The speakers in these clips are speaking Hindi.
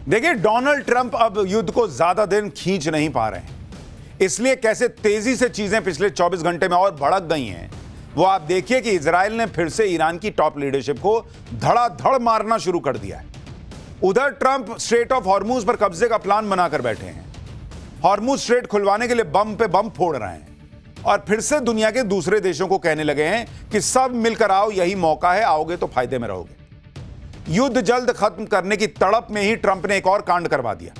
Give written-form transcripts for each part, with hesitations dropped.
देखिए, डोनाल्ड ट्रंप अब युद्ध को ज्यादा दिन खींच नहीं पा रहे हैं, इसलिए कैसे तेजी से चीजें पिछले 24 घंटे में और भड़क गई हैं वो आप देखिए कि इजराइल ने फिर से ईरान की टॉप लीडरशिप को धड़ाधड़ मारना शुरू कर दिया है। उधर ट्रंप स्ट्रेट ऑफ हॉर्मूज पर कब्जे का प्लान बनाकर बैठे हैं। हॉर्मूज स्ट्रेट खुलवाने के लिए बम पे बम फोड़ रहे हैं और फिर से दुनिया के दूसरे देशों को कहने लगे हैं कि सब मिलकर आओ, यही मौका है, आओगे तो फायदे में रहोगे। युद्ध जल्द खत्म करने की तड़प में ही ट्रंप ने एक और कांड करवा दिया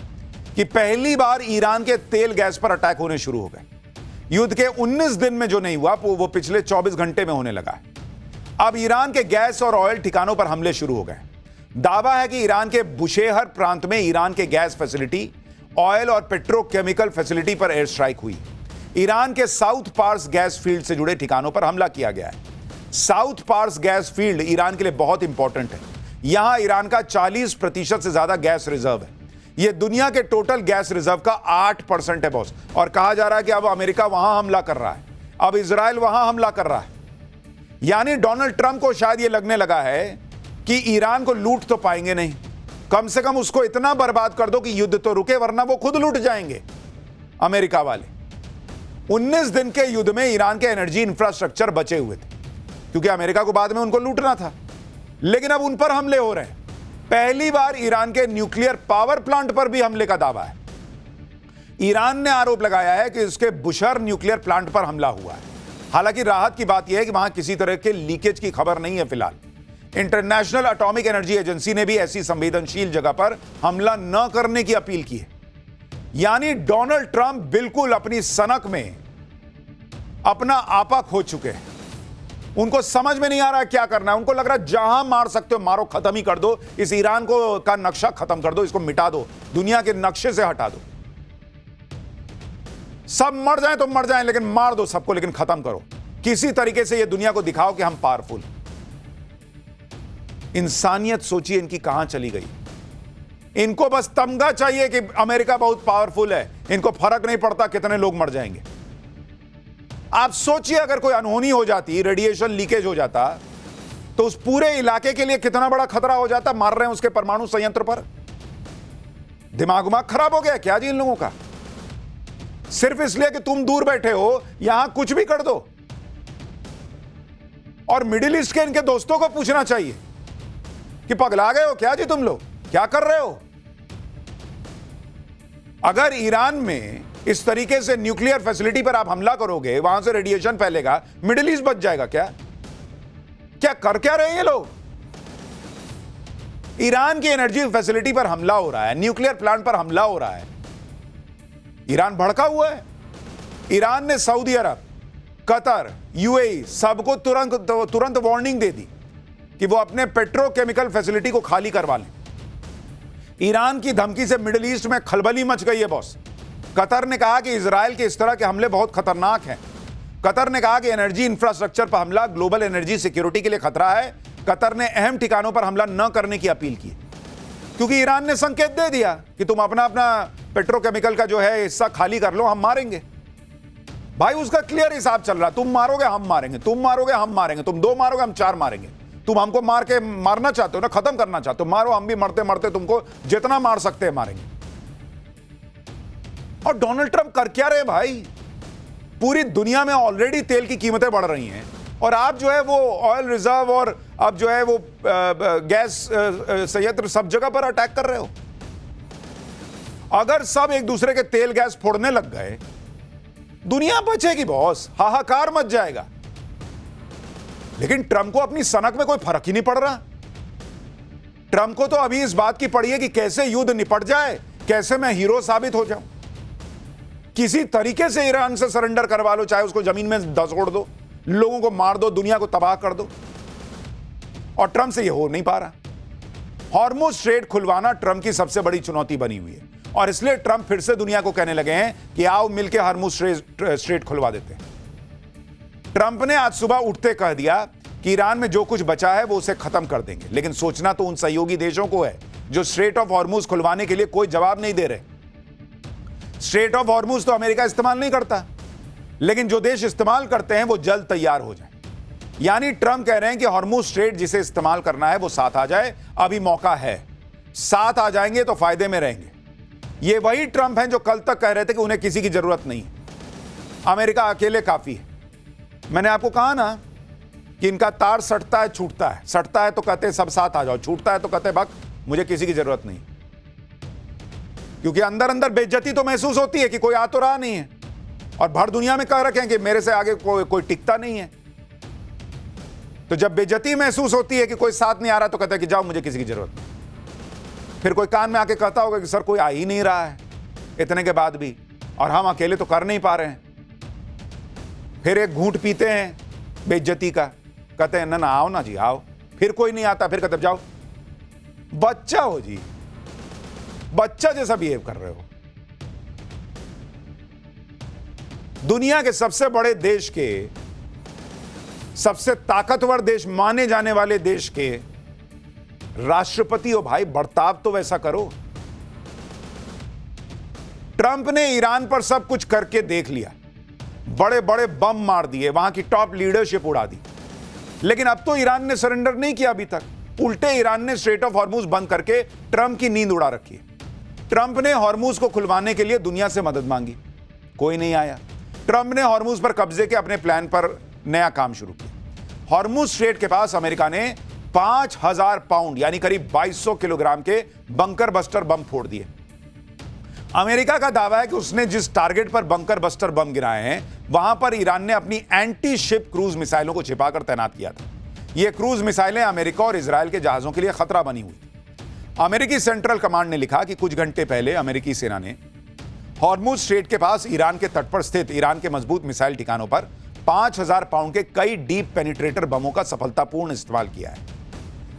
कि पहली बार ईरान के तेल गैस पर अटैक होने शुरू हो गए। युद्ध के 19 दिन में जो नहीं हुआ वो पिछले 24 घंटे में होने लगा है। अब ईरान के गैस और ऑयल ठिकानों पर हमले शुरू हो गए। दावा है कि ईरान के बुशेहर प्रांत में ईरान के गैस फैसिलिटी, ऑयल और पेट्रोकेमिकल फैसिलिटी पर एयर स्ट्राइक हुई। ईरान के साउथ पार्स गैस फील्ड से जुड़े ठिकानों पर हमला किया गया है। South Pars gas field Iran के लिए बहुत इंपॉर्टेंट है। यहां ईरान का 40% से ज्यादा गैस रिजर्व है। यह दुनिया के टोटल गैस रिजर्व का 8% है बॉस। और कहा जा रहा है कि अब अमेरिका वहां हमला कर रहा है, अब इजराइल वहां हमला कर रहा है। यानी डोनाल्ड ट्रंप को शायद यह लगने लगा है कि ईरान को लूट तो पाएंगे नहीं, कम से कम उसको इतना बर्बाद कर दो कि युद्ध तो रुके, वरना वो खुद लूट जाएंगे अमेरिका वाले। 19 दिन के युद्ध में ईरान के एनर्जी इंफ्रास्ट्रक्चर बचे हुए थे क्योंकि अमेरिका को बाद में उनको लूटना था, लेकिन अब उन पर हमले हो रहे हैं। पहली बार ईरान के न्यूक्लियर पावर प्लांट पर भी हमले का दावा है। ईरान ने आरोप लगाया है कि उसके बुशर न्यूक्लियर प्लांट पर हमला हुआ है। हालांकि राहत की बात यह है कि वहां किसी तरह के लीकेज की खबर नहीं है फिलहाल। इंटरनेशनल एटॉमिक एनर्जी एजेंसी ने भी ऐसी संवेदनशील जगह पर हमला न करने की अपील की है। यानी डोनाल्ड ट्रंप बिल्कुल अपनी सनक में अपना आपा खो चुके हैं। उनको समझ में नहीं आ रहा है क्या करना है। उनको लग रहा है जहां मार सकते हो मारो, खत्म ही कर दो, इस ईरान को का नक्शा खत्म कर दो, इसको मिटा दो, दुनिया के नक्शे से हटा दो। सब मर जाएं तो मर जाएं, लेकिन मार दो सबको, लेकिन खत्म करो। किसी तरीके से यह दुनिया को दिखाओ कि हम पावरफुल। इंसानियत सोचिए इनकी कहां चली गई। इनको बस तमगा चाहिए कि अमेरिका बहुत पावरफुल है, इनको फर्क नहीं पड़ता कितने लोग मर जाएंगे। आप सोचिए अगर कोई अनहोनी हो जाती, रेडिएशन लीकेज हो जाता, तो उस पूरे इलाके के लिए कितना बड़ा खतरा हो जाता। मार रहे हैं उसके परमाणु संयंत्र पर। दिमाग खराब हो गया क्या जी इन लोगों का? सिर्फ इसलिए कि तुम दूर बैठे हो, यहां कुछ भी कर दो। और मिडिल ईस्ट के इनके दोस्तों को पूछना चाहिए कि पगला गए हो क्या जी तुम लोग, क्या कर रहे हो? अगर ईरान में इस तरीके से न्यूक्लियर फैसिलिटी पर आप हमला करोगे, वहां से रेडिएशन फैलेगा, मिडिल ईस्ट बच जाएगा क्या? क्या कर क्या रहे हैं ये लोग? ईरान की एनर्जी फैसिलिटी पर हमला हो रहा है, न्यूक्लियर प्लांट पर हमला हो रहा है। ईरान भड़का हुआ है। ईरान ने सऊदी अरब, कतर, यूएई सबको तुरंत वार्निंग दे दी कि वो अपने पेट्रोकेमिकल फैसिलिटी को खाली करवा लें। ईरान की धमकी से मिडिल ईस्ट में खलबली मच गई है बॉस। कतर ने कहा कि इजराइल के इस तरह के हमले बहुत खतरनाक हैं। कतर ने कहा कि एनर्जी इंफ्रास्ट्रक्चर पर हमला ग्लोबल एनर्जी सिक्योरिटी के लिए खतरा है। कतर ने अहम ठिकानों पर हमला न करने की अपील की क्योंकि ईरान ने संकेत दे दिया कि तुम अपना पेट्रोकेमिकल का जो है हिस्सा खाली कर लो, हम मारेंगे। भाई उसका क्लियर हिसाब चल रहा, तुम मारोगे हम मारेंगे, तुम मारोगे हम मारेंगे, तुम 2 मारोगे हम 4 मारेंगे। तुम हमको मारना चाहते हो ना, खत्म करना चाहते हो, मारो, हम भी मरते मरते तुमको जितना मार सकते हैं मारेंगे। और डोनाल्ड ट्रंप कर क्या रहे भाई? पूरी दुनिया में ऑलरेडी तेल की कीमतें बढ़ रही हैं और आप जो है वो ऑयल रिजर्व और अब जो है वो गैस संयंत्र सब जगह पर अटैक कर रहे हो। अगर सब एक दूसरे के तेल गैस फोड़ने लग गए, दुनिया बचेगी बॉस, हाहाकार मच जाएगा। लेकिन ट्रंप को अपनी सनक में कोई फर्क ही नहीं पड़ रहा। ट्रंप को तो अभी इस बात की पड़ी है कि कैसे युद्ध निपट जाए, कैसे मैं हीरो साबित हो जाऊं। किसी तरीके से ईरान से सरेंडर करवा लो, चाहे उसको जमीन में धसोड़ दो, लोगों को मार दो, दुनिया को तबाह कर दो। और ट्रंप से यह हो नहीं पा रहा। हॉर्मुज स्ट्रेट खुलवाना ट्रंप की सबसे बड़ी चुनौती बनी हुई है और इसलिए ट्रंप फिर से दुनिया को कहने लगे हैं कि आओ मिलकर हॉर्मुज स्ट्रेट खुलवा देते हैं। ट्रंप ने आज सुबह उठते कह दिया कि ईरान में जो कुछ बचा है वो उसे खत्म कर देंगे, लेकिन सोचना तो उन सहयोगी देशों को है जो स्ट्रेट ऑफ हॉर्मुज खुलवाने के लिए कोई जवाब नहीं दे रहे। स्ट्रेट ऑफ हॉर्मुज तो अमेरिका इस्तेमाल नहीं करता, लेकिन जो देश इस्तेमाल करते हैं वो जल्द तैयार हो जाए। यानी ट्रंप कह रहे हैं कि हॉर्मुज स्ट्रेट जिसे इस्तेमाल करना है वो साथ आ जाए, अभी मौका है। साथ आ जाएंगे तो फायदे में रहेंगे। ये वही ट्रंप हैं जो कल तक कह रहे थे कि उन्हें किसी की जरूरत नहीं है, अमेरिका अकेले काफी है। मैंने आपको कहा ना कि इनका तार सटता है छूटता है, सटता है तो कहते हैं सब साथ आ जाओ, छूटता है तो कहते हैं भग मुझे किसी की जरूरत नहीं। क्योंकि अंदर अंदर बेइज्जती तो महसूस होती है कि कोई आ तो रहा नहीं है, और भर दुनिया में कह रखे हैं कि मेरे से आगे कोई टिकता नहीं है। तो जब बेइज्जती महसूस होती है कि कोई साथ नहीं आ रहा तो कहते हैं कि जाओ मुझे किसी की जरूरत नहीं। फिर कोई कान में आके कहता होगा कि सर कोई आ ही नहीं रहा है इतने के बाद भी, और हम अकेले तो कर नहीं पा रहे हैं। फिर एक घूंट पीते हैं बेइज्जती का, कहते हैं ना आओ ना जी आओ, फिर कोई नहीं आता, फिर कहते जाओ। बच्चा हो जी, बच्चा जैसा बिहेव कर रहे हो। दुनिया के सबसे बड़े देश के, सबसे ताकतवर देश माने जाने वाले देश के राष्ट्रपति हो भाई, बर्ताव तो वैसा करो। ट्रंप ने ईरान पर सब कुछ करके देख लिया, बड़े बड़े बम मार दिए, वहां की टॉप लीडरशिप उड़ा दी, लेकिन अब तो ईरान ने सरेंडर नहीं किया अभी तक। उल्टे ईरान ने स्ट्रेट ऑफ हॉर्मुज बंद करके ट्रंप की नींद उड़ा रखी है। ट्रंप ने हॉर्मुज को खुलवाने के लिए दुनिया से मदद मांगी, कोई नहीं आया। ट्रंप ने हॉर्मुज पर कब्जे के अपने प्लान पर नया काम शुरू किया। हॉर्मुज स्ट्रेट के पास अमेरिका ने 5000 पाउंड यानी करीब 2200 किलोग्राम के बंकर बस्टर बम फोड़ दिए। अमेरिका का दावा है कि उसने जिस टारगेट पर बंकर बस्टर बम गिराए हैं वहां पर ईरान ने अपनी एंटी शिप क्रूज मिसाइलों को छिपाकर तैनात किया था। ये क्रूज मिसाइलें अमेरिका और इजरायल के जहाजों के लिए खतरा बनी हुई थी। अमेरिकी सेंट्रल कमांड ने लिखा कि कुछ घंटे पहले अमेरिकी सेना ने हॉर्मुज स्ट्रेट के पास ईरान के तट पर स्थित ईरान के मजबूत मिसाइल ठिकानों पर 5000 पाउंड के कई डीप पेनिट्रेटर बमों का सफलतापूर्ण इस्तेमाल किया है।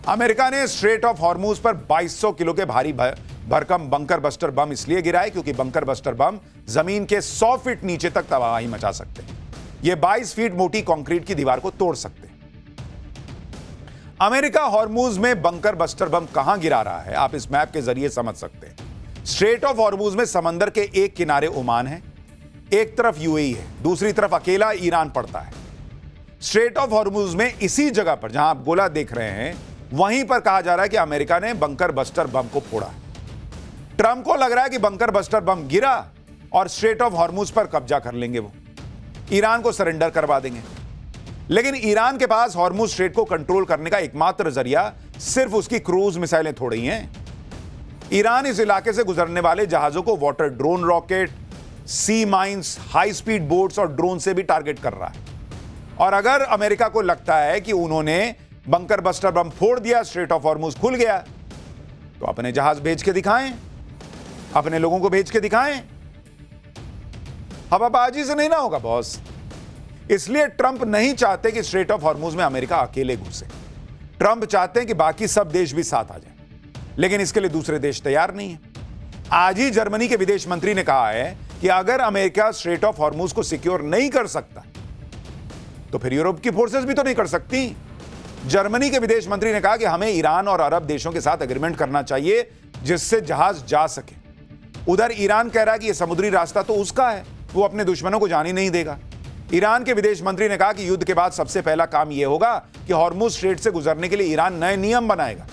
अमेरिका ने स्ट्रेट ऑफ हॉर्मुज पर 2200 किलो के भारी भरकम बंकर बस्टर बम इसलिए गिराए क्योंकि बंकर बस्टर बम जमीन के 100 फीट नीचे तक तबाही मचा सकते हैं। ये 22 फीट मोटी कंक्रीट की दीवार को तोड़ सकते हैं। अमेरिका हॉर्मुज में बंकर बस्टर बम कहां गिरा रहा है आप इस मैप के जरिए समझ सकते हैं। स्ट्रेट ऑफ हॉर्मुज में समंदर के एक किनारे ओमान है, एक तरफ यूएई है, दूसरी तरफ अकेला ईरान पड़ता है। स्ट्रेट ऑफ हॉर्मुज में इसी जगह पर जहां आप गोला देख रहे हैं वहीं पर कहा जा रहा है कि अमेरिका ने बंकर बस्टर बम को फोड़ा है। ट्रंप को लग रहा है कि बंकर बस्टर बम गिरा और स्ट्रेट ऑफ हॉर्मुज पर कब्जा कर लेंगे, वो ईरान को सरेंडर करवा देंगे। लेकिन ईरान के पास हॉर्मुज स्ट्रेट को कंट्रोल करने का एकमात्र जरिया सिर्फ उसकी क्रूज मिसाइलें थोड़ी हैं। ईरान इस इलाके से गुजरने वाले जहाजों को वाटर ड्रोन रॉकेट, सी माइंस, हाई स्पीड बोट्स और ड्रोन से भी टारगेट कर रहा है। और अगर अमेरिका को लगता है कि उन्होंने बंकर बस्टर बम फोड़ दिया, स्ट्रेट ऑफ हॉर्मुज खुल गया, तो अपने जहाज भेज के दिखाएं, अपने लोगों को भेज के दिखाएं। हवाबाजी से नहीं ना होगा बॉस। इसलिए ट्रंप नहीं चाहते कि स्ट्रेट ऑफ हॉर्मुज में अमेरिका अकेले घुसे। ट्रंप चाहते हैं कि बाकी सब देश भी साथ आ जाएं, लेकिन इसके लिए दूसरे देश तैयार नहीं है। आज ही जर्मनी के विदेश मंत्री ने कहा है कि अगर अमेरिका स्ट्रेट ऑफ हॉर्मुज को सिक्योर नहीं कर सकता तो फिर यूरोप की फोर्सेस भी तो नहीं कर सकती। जर्मनी के विदेश मंत्री ने कहा कि हमें ईरान और अरब देशों के साथ एग्रीमेंट करना चाहिए जिससे जहाज जा सके। उधर ईरान कह रहा है कि यह समुद्री रास्ता तो उसका है, वो अपने दुश्मनों को जाने नहीं देगा। ईरान के विदेश मंत्री ने कहा कि युद्ध के बाद सबसे पहला काम यह होगा कि हॉर्मुज स्ट्रेट से गुजरने के लिए ईरान नए नियम बनाएगा।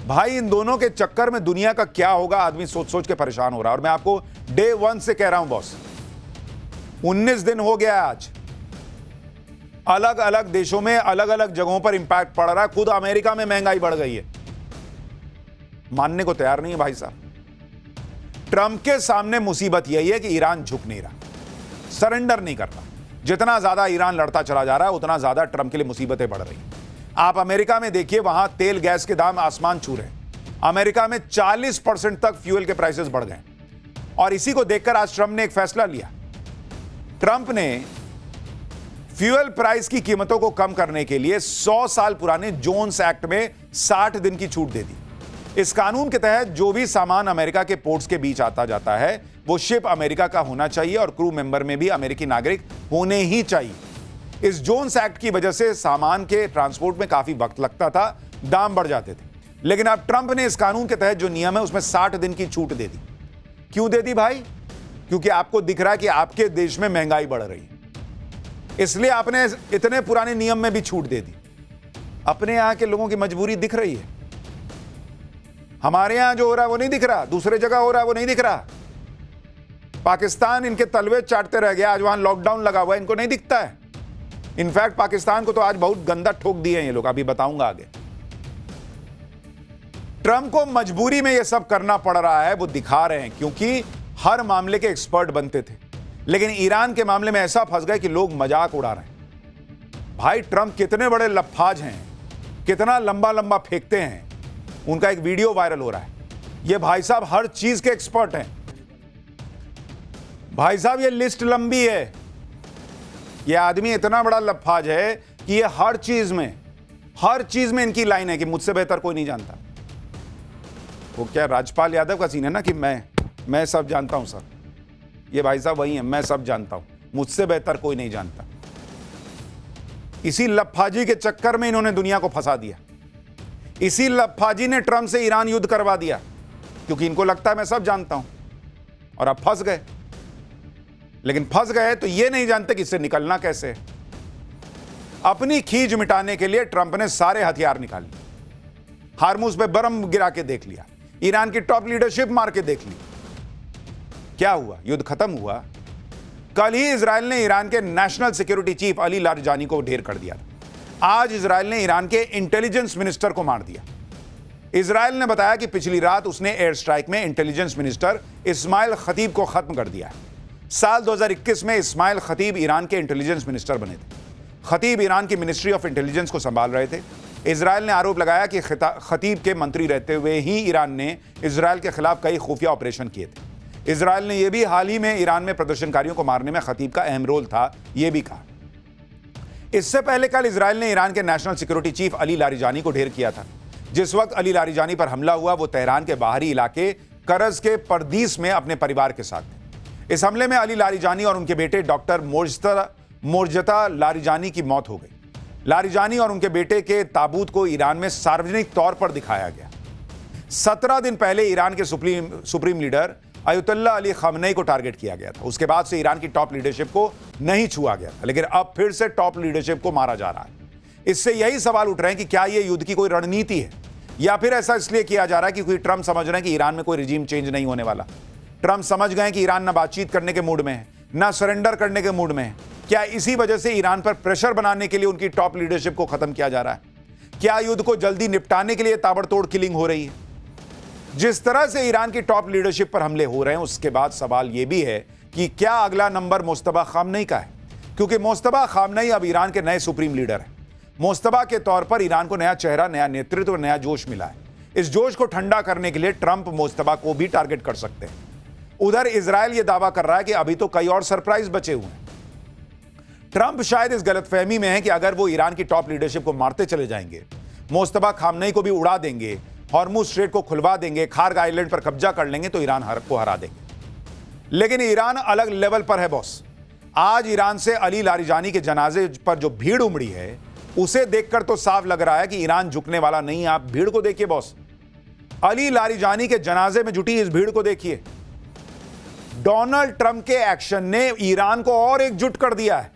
भाई इन दोनों के चक्कर में दुनिया का क्या होगा आदमी सोच सोच के परेशान हो रहा है। और मैं आपको डे 1 से कह रहा हूं बॉस, 19 दिन हो गया है आज, अलग अलग देशों में अलग अलग जगहों पर इंपैक्ट पड़ रहा है। खुद अमेरिका में महंगाई बढ़ गई है, मानने को तैयार नहीं है भाई साहब। ट्रंप के सामने मुसीबत यही है कि ईरान झुक नहीं रहा, सरेंडर नहीं कर रहा। जितना ज्यादा ईरान लड़ता चला जा रहा है उतना ज्यादा ट्रंप के लिए मुसीबतें बढ़ रही हैं। आप अमेरिका में देखिए, वहां तेल गैस के दाम आसमान छू रहे हैं। अमेरिका में 40% तक फ्यूल के प्राइसेस बढ़ गए। और इसी को देखकर आज ट्रंप ने एक फैसला लिया। ट्रंप ने फ्यूल प्राइस की कीमतों को कम करने के लिए 100 साल पुराने जोन्स एक्ट में 60 दिन की छूट दे दी। इस कानून के तहत जो भी सामान अमेरिका के पोर्ट्स के बीच आता जाता है वो शिप अमेरिका का होना चाहिए और क्रू मेंबर में भी अमेरिकी नागरिक होने ही चाहिए। इस जोन्स एक्ट की वजह से सामान के ट्रांसपोर्ट में काफी वक्त लगता था, दाम बढ़ जाते थे। लेकिन अब ट्रंप ने इस कानून के तहत जो नियम है उसमें 60 दिन की छूट दे दी। क्यों दे दी भाई? क्योंकि आपको दिख रहा है कि आपके देश में महंगाई बढ़ रही है, इसलिए आपने इतने पुराने नियम में भी छूट दे दी। अपने यहां के लोगों की मजबूरी दिख रही है। हमारे यहां जो हो रहा है वो नहीं दिख रहा, दूसरे जगह हो रहा है वो नहीं दिख रहा। पाकिस्तान इनके तलवे चाटते रह गया, आज वहां लॉकडाउन लगा हुआ है, इनको नहीं दिखता है। इनफैक्ट पाकिस्तान को तो आज बहुत गंदा ठोक दिए हैं ये लोग, अभी बताऊंगा आगे। ट्रंप को मजबूरी में ये सब करना पड़ रहा है, वो दिखा रहे हैं, क्योंकि हर मामले के एक्सपर्ट बनते थे, लेकिन ईरान के मामले में ऐसा फंस गए कि लोग मजाक उड़ा रहे हैं। भाई ट्रंप कितने बड़े लफ्फाज हैं, कितना लंबा लंबा फेंकते हैं। उनका एक वीडियो वायरल हो रहा है। ये भाई साहब हर चीज के एक्सपर्ट हैं। भाई साहब ये लिस्ट लंबी है। ये आदमी इतना बड़ा लफ्फाज है कि ये हर चीज में इनकी लाइन है कि मुझसे बेहतर कोई नहीं जानता। वो क्या राजपाल यादव का सीन है ना कि मैं सब जानता हूं सर। ये भाई साहब वही है, मैं सब जानता हूं, मुझसे बेहतर कोई नहीं जानता। इसी लफ्फाजी के चक्कर में इन्होंने दुनिया को फंसा दिया। इसी लफ्फाजी ने ट्रंप से ईरान युद्ध करवा दिया, क्योंकि इनको लगता है मैं सब जानता हूं, और अब फंस गए। लेकिन फंस गए तो ये नहीं जानते कि इससे निकलना कैसे है। अपनी खींच मिटाने के लिए ट्रंप ने सारे हथियार निकाल लिए। हार्मुज पे बर्फ गिरा के देख लिया, ईरान की टॉप लीडरशिप मार के देख ली। क्या हुआ? युद्ध खत्म हुआ। कल ही इजराइल ने ईरान के national security chief Ali Larijani को ढेर कर दिया। आज इजराइल ने ईरान के इंटेलिजेंस मिनिस्टर को मार दिया। इजराइल ने बताया कि पिछली रात उसने एयर स्ट्राइक में इंटेलिजेंस मिनिस्टर इस्माइल खतीब को खत्म कर दिया है। साल 2021 में इस्माइल खतीब ईरान के इंटेलिजेंस मिनिस्टर बने थे। खतीब ईरान की मिनिस्ट्री ऑफ इंटेलिजेंस को संभाल रहे थे। इजराइल ने आरोप लगाया कि खतीब के मंत्री रहते हुए ही ईरान ने इजराइल के खिलाफ कई खुफिया ऑपरेशन किए थे। इजराइल ने यह भी हाल ही में ईरान में प्रदर्शनकारियों को मारने में खतीब का अहम रोल था, यह भी कहा। इससे पहले कल इजराइल ने ईरान के national security chief Ali Larijani को ढेर किया था। जिस वक्त अली लारिजानी पर हमला हुआ वो तेहरान के बाहरी इलाके करज के परदीस में अपने परिवार के साथ थे। इस हमले में अली लारिजानी और उनके बेटे डॉक्टर मोर्जता लारिजानी की मौत हो गई। लारिजानी और उनके बेटे के ताबूत को ईरान में सार्वजनिक तौर पर दिखाया गया। 17 दिन पहले ईरान के सुप्रीम लीडर अयतुल्ला अली खमनेई को टारगेट किया गया था। उसके बाद से ईरान की टॉप लीडरशिप को नहीं छुआ गया था, लेकिन अब फिर से टॉप लीडरशिप को मारा जा रहा है। इससे यही सवाल उठ रहे हैं कि क्या यह युद्ध की कोई रणनीति है, या फिर ऐसा इसलिए किया जा रहा है क्योंकि ट्रंप समझ रहे हैं कि ईरान में कोई रिजीम चेंज नहीं होने वाला। ट्रंप समझ गए कि ईरान ना बातचीत करने के मूड में है, ना सरेंडर करने के मूड में है। क्या इसी वजह से ईरान पर प्रेशर बनाने के लिए उनकी टॉप लीडरशिप को खत्म किया जा रहा है? क्या युद्ध को जल्दी निपटाने के लिए ताबड़तोड़ किलिंग हो रही है? जिस तरह से ईरान की टॉप लीडरशिप पर हमले हो रहे हैं, उसके बाद सवाल यह भी है कि क्या अगला नंबर मुस्तफा खामनेई का है, क्योंकि मुस्तफा खामनेई अब ईरान के नए सुप्रीम लीडर हैं। मुस्तफा के तौर पर ईरान को नया चेहरा, नया नेतृत्व, नया जोश मिला है। इस जोश को ठंडा करने के लिए ट्रंप मुस्तफा को भी टारगेट कर सकते हैं। उधर इजराइल यह दावा कर रहा है कि अभी तो कई और सरप्राइज बचे हुए हैं। ट्रंप शायद इस गलतफहमी में है कि अगर वो ईरान की टॉप लीडरशिप को मारते चले जाएंगे, मुस्तफा खामनेई को भी उड़ा देंगे, हॉर्मुज स्ट्रेट को खुलवा देंगे, खार्ग आइलैंड पर कब्जा कर लेंगे, तो ईरान को हरा देंगे। लेकिन ईरान अलग लेवल पर है बॉस। आज ईरान से अली लारिजानी के जनाजे पर जो भीड़ उमड़ी है, उसे देखकर तो साफ लग रहा है कि ईरान झुकने वाला नहीं है। आप भीड़ को देखिए बॉस, अली लारिजानी के जनाजे में जुटी इस भीड़ को देखिए। डोनाल्ड ट्रंप के एक्शन ने ईरान को और एकजुट कर दिया है।